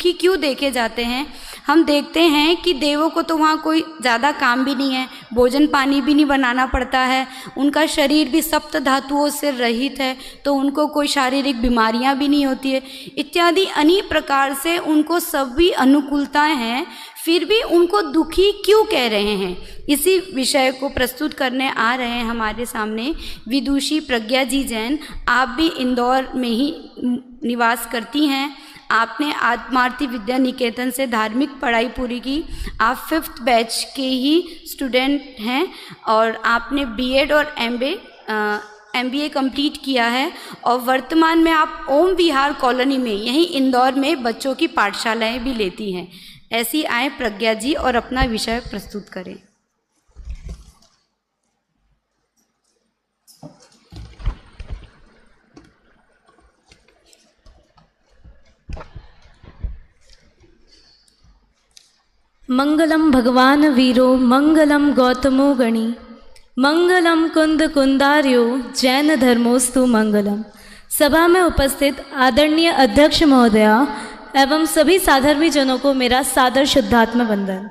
दुखी क्यों देखे जाते हैं? हम देखते हैं कि देवों को तो वहाँ कोई ज़्यादा काम भी नहीं है, भोजन पानी भी नहीं बनाना पड़ता है, उनका शरीर भी सप्त धातुओं से रहित है, तो उनको कोई शारीरिक बीमारियाँ भी नहीं होती है, इत्यादि अनेक प्रकार से उनको सभी अनुकूलताएं हैं, फिर भी उनको दुखी क्यों कह रहे हैं? इसी विषय को प्रस्तुत करने आ रहे हैं हमारे सामने विदुषी प्रज्ञा जी जैन। आप भी इंदौर में ही निवास करती हैं, आपने आत्मार्थी विद्या निकेतन से धार्मिक पढ़ाई पूरी की, आप 5th बैच के ही स्टूडेंट हैं और आपने बीएड और MBA कंप्लीट किया है और वर्तमान में आप ओम विहार कॉलोनी में यहीं इंदौर में बच्चों की पाठशालाएं भी लेती हैं। ऐसी आए प्रज्ञा जी और अपना विषय प्रस्तुत करें। मंगलम भगवान वीरो मंगलम गौतमो गणी मंगलम कुंद कुंदार्यो जैन धर्मोस्तु मंगलम। सभा में उपस्थित आदरणीय अध्यक्ष महोदया एवं सभी साधर्मी जनों को मेरा सादर शुद्धात्म वंदन।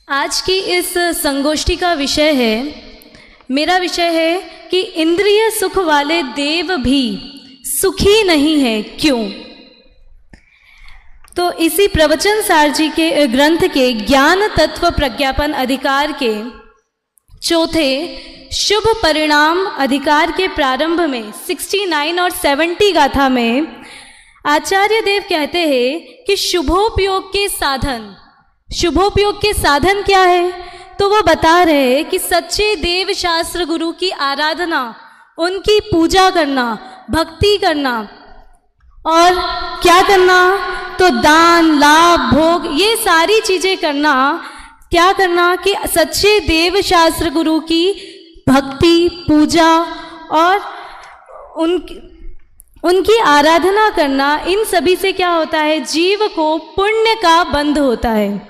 आज की इस संगोष्ठी का विषय है, मेरा विषय है कि इंद्रिय सुख वाले देव भी सुखी नहीं है क्यों। तो इसी प्रवचन सार जी के ग्रंथ के ज्ञान तत्व प्रज्ञापन अधिकार के चौथे शुभ परिणाम अधिकार के प्रारंभ में 69 और 70 गाथा में आचार्य देव कहते हैं कि शुभोपयोग के साधन क्या है? तो वो बता रहे हैं कि सच्चे देव शास्त्र गुरु की आराधना, उनकी पूजा करना, भक्ति करना और क्या करना? तो दान लाभ भोग ये सारी चीजें करना। क्या करना? कि सच्चे देव शास्त्र गुरु की भक्ति पूजा और उनकी आराधना करना, इन सभी से क्या होता है? जीव को पुण्य का बंध होता है।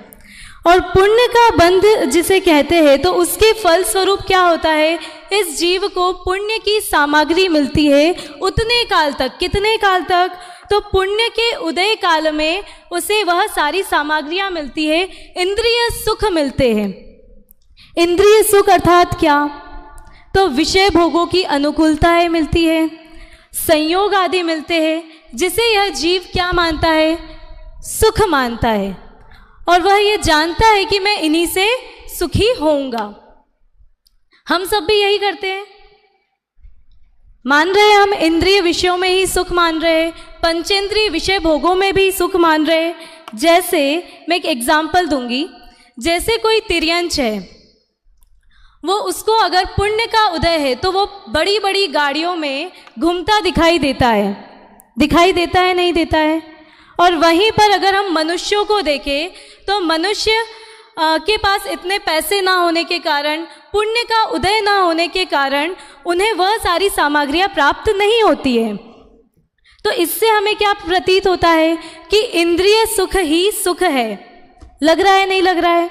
और पुण्य का बंध जिसे कहते हैं तो उसके फल स्वरूप क्या होता है? इस जीव को पुण्य की सामग्री मिलती है उतने काल तक। कितने काल तक? तो पुण्य के उदय काल में उसे वह सारी सामग्रियां मिलती है, इंद्रिय सुख मिलते हैं। इंद्रिय सुख अर्थात क्या? तो विषय भोगों की अनुकूलताएं मिलती है, संयोग आदि मिलते हैं, जिसे यह जीव क्या मानता है? सुख मानता है, और वह ये जानता है कि मैं इन्हीं से सुखी होऊंगा। हम सब भी यही करते हैं, मान रहे हैं हम इंद्रिय विषयों में ही सुख मान रहे हैं, पंचेंद्रिय विषय भोगों में भी सुख मान रहे हैं। जैसे मैं एक एग्जाम्पल दूंगी, जैसे कोई तिर्यंच है, वो उसको अगर पुण्य का उदय है तो वो बड़ी बड़ी गाड़ियों में घूमता दिखाई देता है। दिखाई देता है, नहीं देता है? और वहीं पर अगर हम मनुष्यों को देखें तो मनुष्य के पास इतने पैसे ना होने के कारण, पुण्य का उदय ना होने के कारण उन्हें वह सारी सामग्रियां प्राप्त नहीं होती है। तो इससे हमें क्या प्रतीत होता है? कि इंद्रिय सुख ही सुख है। लग रहा है, नहीं लग रहा है?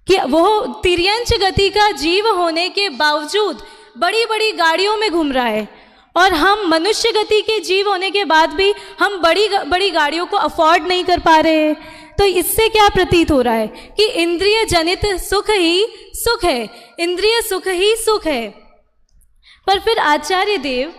कि वो तिर्यंच गति का जीव होने के बावजूद बड़ी बड़ी गाड़ियों में घूम रहा है, और हम मनुष्य गति के जीव होने के बाद भी हम बड़ी बड़ी गाड़ियों को अफोर्ड नहीं कर पा रहे हैं। तो इससे क्या प्रतीत हो रहा है? कि इंद्रिय जनित सुख ही सुख है, इंद्रिय सुख ही सुख है। पर फिर आचार्य देव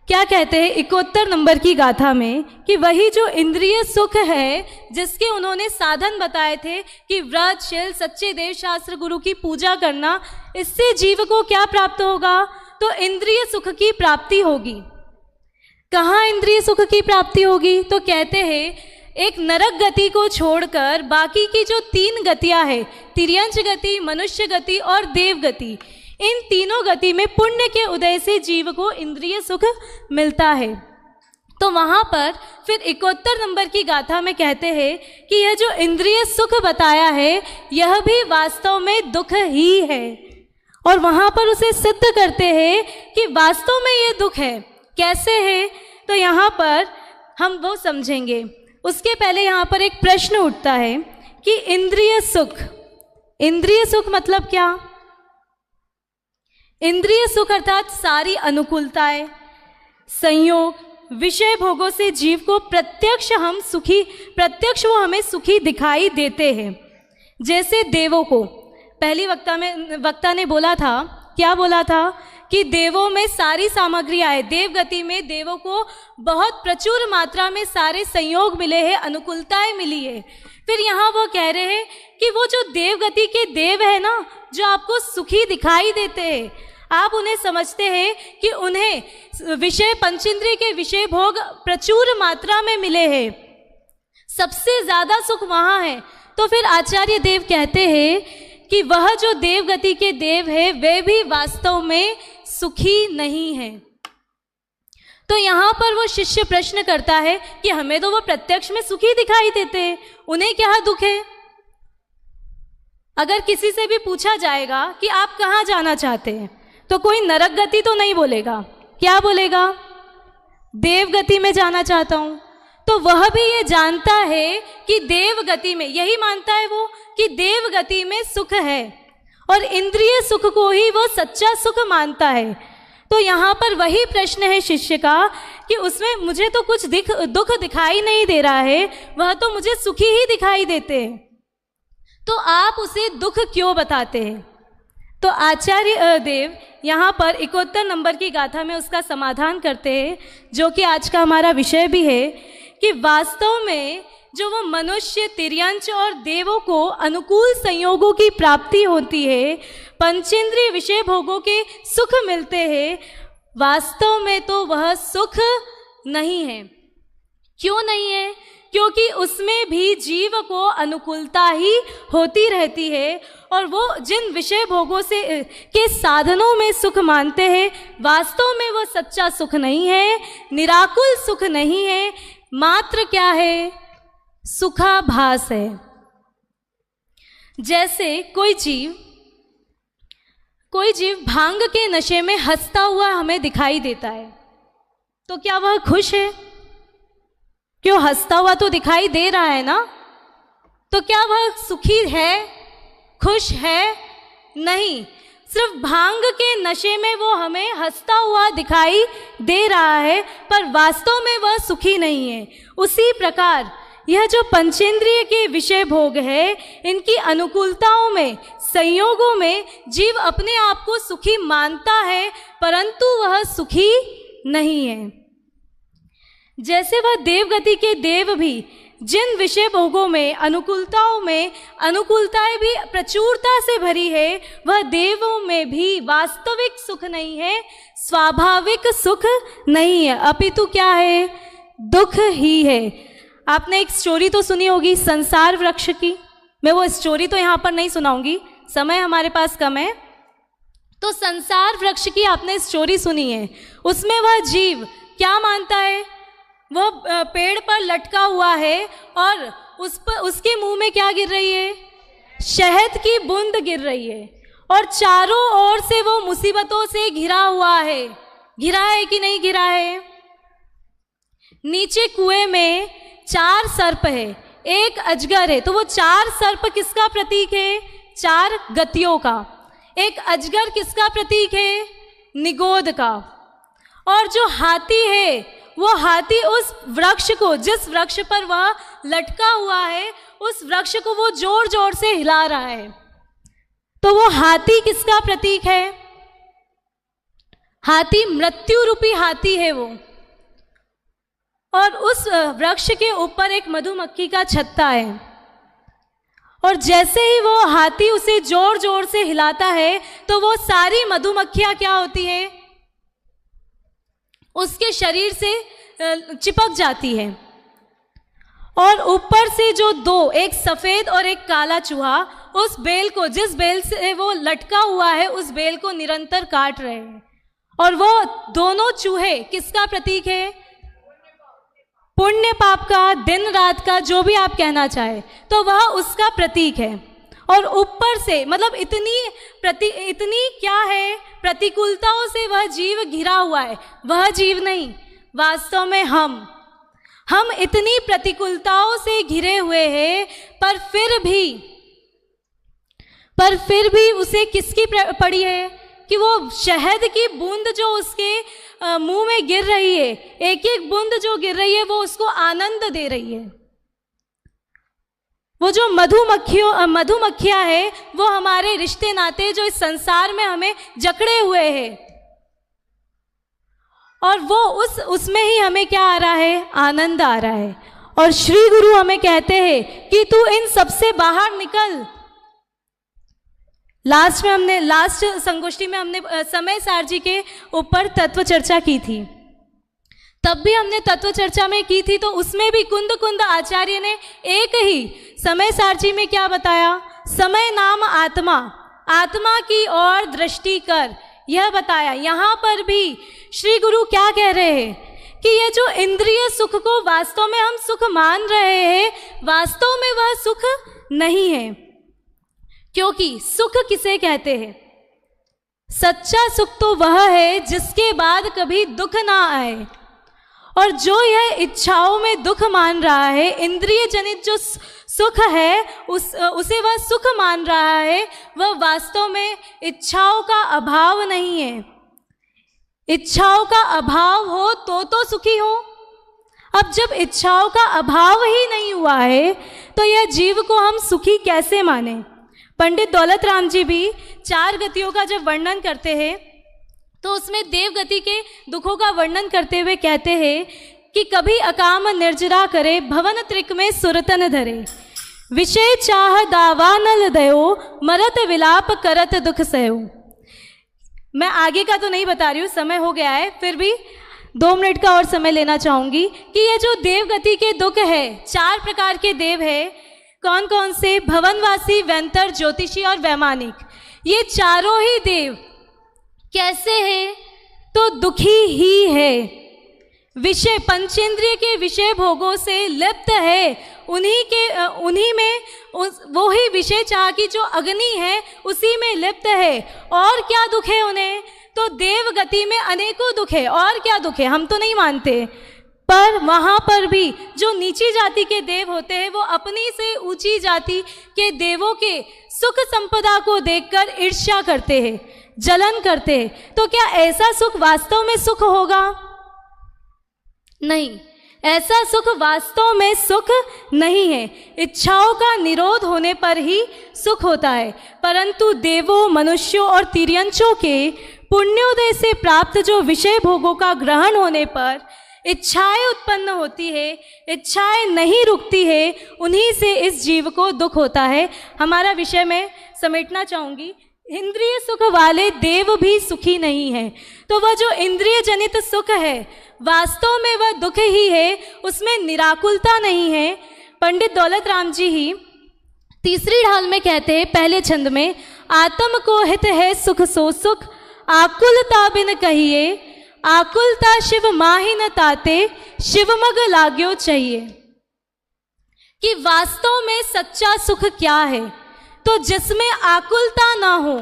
क्या कहते हैं 71 नंबर की गाथा में, कि वही जो इंद्रिय सुख है जिसके उन्होंने साधन बताए थे कि व्रत शील सच्चे देव शास्त्र गुरु की पूजा करना, इससे जीव को क्या प्राप्त होगा? तो इंद्रिय सुख की प्राप्ति होगी। कहाँ इंद्रिय सुख की प्राप्ति होगी? तो कहते हैं एक नरक गति को छोड़कर बाकी की जो 3 गतियां हैं, तिर्यंच गति, मनुष्य गति और देव गति, इन तीनों गति में पुण्य के उदय से जीव को इंद्रिय सुख मिलता है। तो वहां पर फिर 71 नंबर की गाथा में कहते हैं कि यह जो इंद्रिय सुख बताया है यह भी वास्तव में दुख ही है, और वहां पर उसे सिद्ध करते हैं कि वास्तव में ये दुख है। कैसे है? तो यहाँ पर हम वो समझेंगे। उसके पहले यहाँ पर एक प्रश्न उठता है कि इंद्रिय सुख मतलब क्या? इंद्रिय सुख अर्थात सारी अनुकूलताएं, संयोग, विषय भोगों से जीव को प्रत्यक्ष वो हमें सुखी दिखाई देते हैं। जैसे देवों को पहली वक्ता ने बोला था, क्या बोला था कि देवों में सारी सामग्रियाँ है, देव गति में देवों को बहुत प्रचुर मात्रा में सारे संयोग मिले हैं, अनुकूलताएं मिली है। फिर यहाँ वो कह रहे हैं कि वो जो देव गति के देव है ना, जो आपको सुखी दिखाई देते हैं, आप उन्हें समझते हैं कि उन्हें विषय पंचेंद्रिय के विषय भोग प्रचुर मात्रा में मिले हैं, सबसे ज़्यादा सुख वहाँ है। तो फिर आचार्य देव कहते हैं कि वह जो देव गति के देव है वे भी वास्तव में सुखी नहीं है। तो यहाँ पर वो शिष्य प्रश्न करता है कि हमें तो वो प्रत्यक्ष में सुखी दिखाई देते हैं, उन्हें क्या दुख है। अगर किसी से भी पूछा जाएगा कि आप कहाँ जाना चाहते हैं, तो कोई नरक गति तो नहीं बोलेगा, क्या बोलेगा, देव गति में जाना चाहता हूँ। तो वह भी ये जानता है कि देव गति में, यही मानता है वो कि देव गति में सुख है, और इंद्रिय सुख को ही वो सच्चा सुख मानता है। तो यहाँ पर वही प्रश्न है शिष्य का कि उसमें मुझे तो कुछ दुख दिखाई नहीं दे रहा है, वह तो मुझे सुखी ही दिखाई देते हैं, तो आप उसे दुख क्यों बताते हैं। तो आचार्य देव यहाँ पर 71 नंबर की गाथा में उसका समाधान करते हैं, जो कि आज का हमारा विषय भी है, कि वास्तव में जो वो मनुष्य, तिर्यंच और देवों को अनुकूल संयोगों की प्राप्ति होती है, पंचेंद्रिय विषय भोगों के सुख मिलते हैं, वास्तव में तो वह सुख नहीं है। क्यों नहीं है? क्योंकि उसमें भी जीव को अनुकूलता ही होती रहती है, और वो जिन विषय भोगों से के साधनों में सुख मानते हैं, वास्तव में वो सच्चा सुख नहीं है, निराकुल सुख नहीं है, मात्र क्या है, सुखाभास है। जैसे कोई जीव भांग के नशे में हंसता हुआ हमें दिखाई देता है, तो क्या वह खुश है? क्यों, हंसता हुआ तो दिखाई दे रहा है ना, तो क्या वह सुखी है, खुश है? नहीं, सिर्फ भांग के नशे में वो हमें हंसता हुआ दिखाई दे रहा है, पर वास्तव में वह सुखी नहीं है। उसी प्रकार यह जो पंचेंद्रिय के विषय भोग है, इनकी अनुकूलताओं में, संयोगों में जीव अपने आप को सुखी मानता है, परंतु वह सुखी नहीं है। जैसे वह देवगति के देव भी जिन विषय भोगों में, अनुकूलताओं में, अनुकूलताएं भी प्रचुरता से भरी है, वह देवों में भी वास्तविक सुख नहीं है, स्वाभाविक सुख नहीं है, अपितु क्या है, दुख ही है। आपने एक स्टोरी तो सुनी होगी संसार वृक्ष की, मैं वो स्टोरी तो यहाँ पर नहीं सुनाऊंगी, समय हमारे पास कम है। तो संसार वृक्ष की आपने स्टोरी सुनी है, उसमें वह जीव क्या मानता है, वो पेड़ पर लटका हुआ है और उसके मुंह में क्या गिर रही है, शहद की बूंद गिर रही है, और चारों ओर से वो मुसीबतों से घिरा हुआ है। घिरा है कि नहीं घिरा है? नीचे कुएं में 4 सर्प है, एक अजगर है, तो वो 4 सर्प किसका प्रतीक है, 4 गतियों का। एक अजगर किसका प्रतीक है, निगोद का। और जो हाथी है, वो हाथी उस वृक्ष को, जिस वृक्ष पर वह लटका हुआ है, उस वृक्ष को वो जोर जोर से हिला रहा है। तो वो हाथी किसका प्रतीक है, हाथी मृत्यु रूपी हाथी है वो। और उस वृक्ष के ऊपर एक मधुमक्खी का छत्ता है, और जैसे ही वो हाथी उसे जोर जोर से हिलाता है, तो वो सारी मधुमक्खियां क्या होती है, उसके शरीर से चिपक जाती है। और ऊपर से जो 2, एक सफ़ेद और एक काला चूहा, उस बेल को, जिस बेल से वो लटका हुआ है, उस बेल को निरंतर काट रहे हैं। और वो दोनों चूहे किसका प्रतीक है, पुण्य पाप का, दिन रात का, जो भी आप कहना चाहे, तो वह उसका प्रतीक है। और ऊपर से मतलब इतनी क्या है, प्रतिकूलताओं से वह जीव घिरा हुआ है। वह जीव नहीं, वास्तव में हम इतनी प्रतिकूलताओं से घिरे हुए हैं, पर फिर भी उसे किसकी पड़ी है कि वो शहद की बूंद जो उसके मुंह में गिर रही है, एक एक बूंद जो गिर रही है वो उसको आनंद दे रही है। वो जो मधुमक्खियाँ है वो हमारे रिश्ते नाते जो इस संसार में हमें जकड़े हुए हैं, और वो उसमें ही हमें क्या आ रहा है, आनंद आ रहा है। और श्री गुरु हमें कहते हैं कि तू इन सबसे बाहर निकल। लास्ट संगोष्ठी में हमने समय सार जी के ऊपर तत्व चर्चा की थी, तब भी हमने तत्व चर्चा में की थी, तो उसमें भी कुंद आचार्य ने एक ही समय सार जी में क्या बताया, समय नाम आत्मा, आत्मा की ओर दृष्टि कर, यह बताया। यहाँ पर भी श्री गुरु क्या कह रहे हैं कि ये जो इंद्रिय सुख को वास्तव में हम सुख मान रहे हैं, वास्तव में वह सुख नहीं है। क्योंकि सुख किसे कहते हैं? सच्चा सुख तो वह है जिसके बाद कभी दुख ना आए। और जो यह इच्छाओं में दुख मान रहा है, इंद्रिय जनित जो सुख है उसे वह सुख मान रहा है, वह वास्तव में इच्छाओं का अभाव नहीं है। इच्छाओं का अभाव हो तो सुखी हो। अब जब इच्छाओं का अभाव ही नहीं हुआ है तो यह जीव को हम सुखी कैसे माने? पंडित दौलत राम जी भी 4 गतियों का जब वर्णन करते हैं तो उसमें देव गति के दुखों का वर्णन करते हुए कहते हैं कि कभी अकाम निर्जरा करे, भवन त्रिक में सुरतन धरे, विषय चाह दावानल दयो, मरत विलाप करत दुख सयो। मैं आगे का तो नहीं बता रही हूँ, समय हो गया है, फिर भी 2 मिनट का और समय लेना चाहूँगी कि ये जो देव गति के दुख है, 4 प्रकार के देव है। कौन कौन से? भवनवासी, व्यंतर, ज्योतिषी और वैमानिक। ये चारों ही देव कैसे है? तो दुखी ही है। विषय पंचेंद्रिय के विषय भोगों से लिप्त है, उन्हीं में वो ही विषय चाह की जो अग्नि है उसी में लिप्त है। और क्या दुख है उन्हें? तो देव गति में अनेकों दुख है। और क्या दुख है हम तो नहीं मानते, पर वहाँ पर भी जो नीची जाति के देव होते हैं वो अपनी से ऊंची जाति के देवों के सुख संपदा को देखकर ईर्ष्या करते हैं, जलन करते हैं। तो क्या ऐसा सुख वास्तव में सुख होगा? नहीं, ऐसा सुख वास्तव में सुख नहीं है। इच्छाओं का निरोध होने पर ही सुख होता है। परंतु देवों, मनुष्यों और तिर्यंचों के पुण्योदय से प्राप्त जो विषय भोगों का ग्रहण होने पर इच्छाएं उत्पन्न होती है, इच्छाएं नहीं रुकती है, उन्हीं से इस जीव को दुख होता है। हमारा विषय मैं समेटना चाहूँगी। इंद्रिय सुख वाले देव भी सुखी नहीं है। तो वह जो इंद्रिय जनित सुख है वास्तव में वह दुख ही है, उसमें निराकुलता नहीं है। पंडित दौलत राम जी ही तीसरी ढाल में कहते हैं, पहले छंद में, आत्म को हित है सुख सो सुख, आकुलता बिन कहिए, आकुलता शिव माहि न ताते, शिवमग लाग्यो चाहिए। कि वास्तव में सच्चा सुख क्या है? तो जिसमें आकुलता ना हो,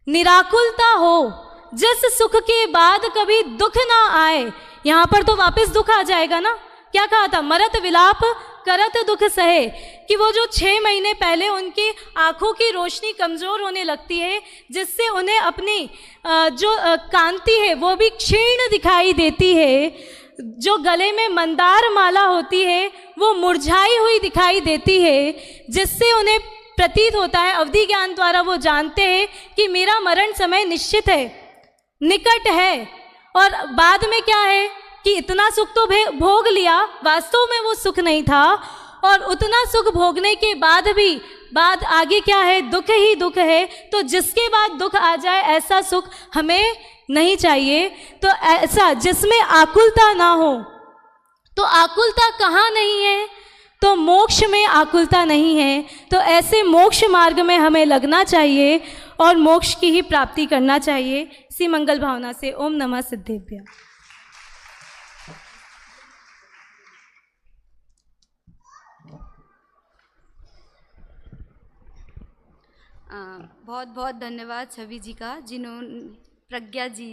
निराकुलता हो, जिस सुख के बाद कभी दुख ना आए। यहाँ पर तो वापस दुख आ जाएगा ना। क्या कहा था? मरत विलाप करत दुख सहे। कि वो जो 6 महीने पहले उनकी आंखों की रोशनी कमज़ोर होने लगती है, जिससे उन्हें अपनी जो कांति है वो भी क्षीण दिखाई देती है, जो गले में मंदार माला होती है वो मुरझाई हुई दिखाई देती है, जिससे उन्हें प्रतीत होता है, अवधि ज्ञान द्वारा वो जानते हैं कि मेरा मरण समय निश्चित है, निकट है। और बाद में क्या है कि इतना सुख तो भोग लिया, वास्तव में वो सुख नहीं था। और उतना सुख भोगने के बाद भी बाद आगे क्या है? दुख ही दुख है। तो जिसके बाद दुख आ जाए ऐसा सुख हमें नहीं चाहिए। तो ऐसा जिसमें आकुलता ना हो। तो आकुलता कहाँ नहीं है? तो मोक्ष में आकुलता नहीं है। तो ऐसे मोक्ष मार्ग में हमें लगना चाहिए और मोक्ष की ही प्राप्ति करना चाहिए। इसी मंगल भावना से ओम नमः सिद्धेभ्यः। बहुत बहुत धन्यवाद छवि जी का, प्रज्ञा जी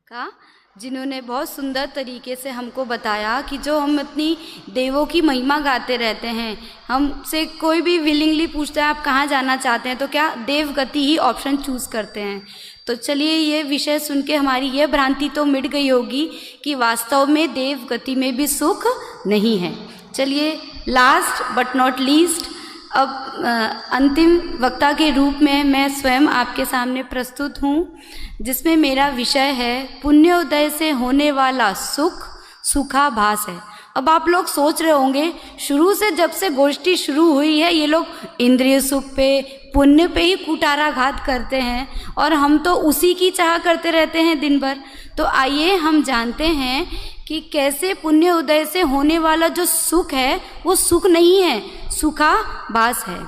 का, जिन्होंने बहुत सुंदर तरीके से हमको बताया कि जो हम अपनी देवों की महिमा गाते रहते हैं, हमसे कोई भी विलिंगली पूछता है आप कहाँ जाना चाहते हैं, तो क्या देव गति ही ऑप्शन चूज़ करते हैं। तो चलिए ये विषय सुन के हमारी ये भ्रांति तो मिट गई होगी कि वास्तव में देव गति में भी सुख नहीं है। चलिए लास्ट बट नॉट लीस्ट, अब अंतिम वक्ता के रूप में मैं स्वयं आपके सामने प्रस्तुत हूँ, जिसमें मेरा विषय है पुण्योदय से होने वाला सुख सुखाभास है। अब आप लोग सोच रहे होंगे शुरू से जब से गोष्ठी शुरू हुई है ये लोग इंद्रिय सुख पे पुण्य पे ही कुटाराघात करते हैं और हम तो उसी की चाह करते रहते हैं दिन भर। तो आइए हम जानते हैं कि कैसे पुण्य उदय से होने वाला जो सुख है वो सुख नहीं है, सुखाभास है।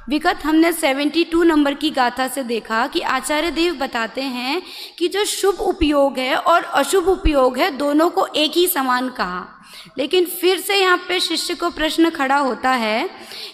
विगत हमने 72 नंबर की गाथा से देखा कि आचार्य देव बताते हैं कि जो शुभ उपयोग है और अशुभ उपयोग है दोनों को एक ही समान कहा। लेकिन फिर से यहाँ पे शिष्य को प्रश्न खड़ा होता है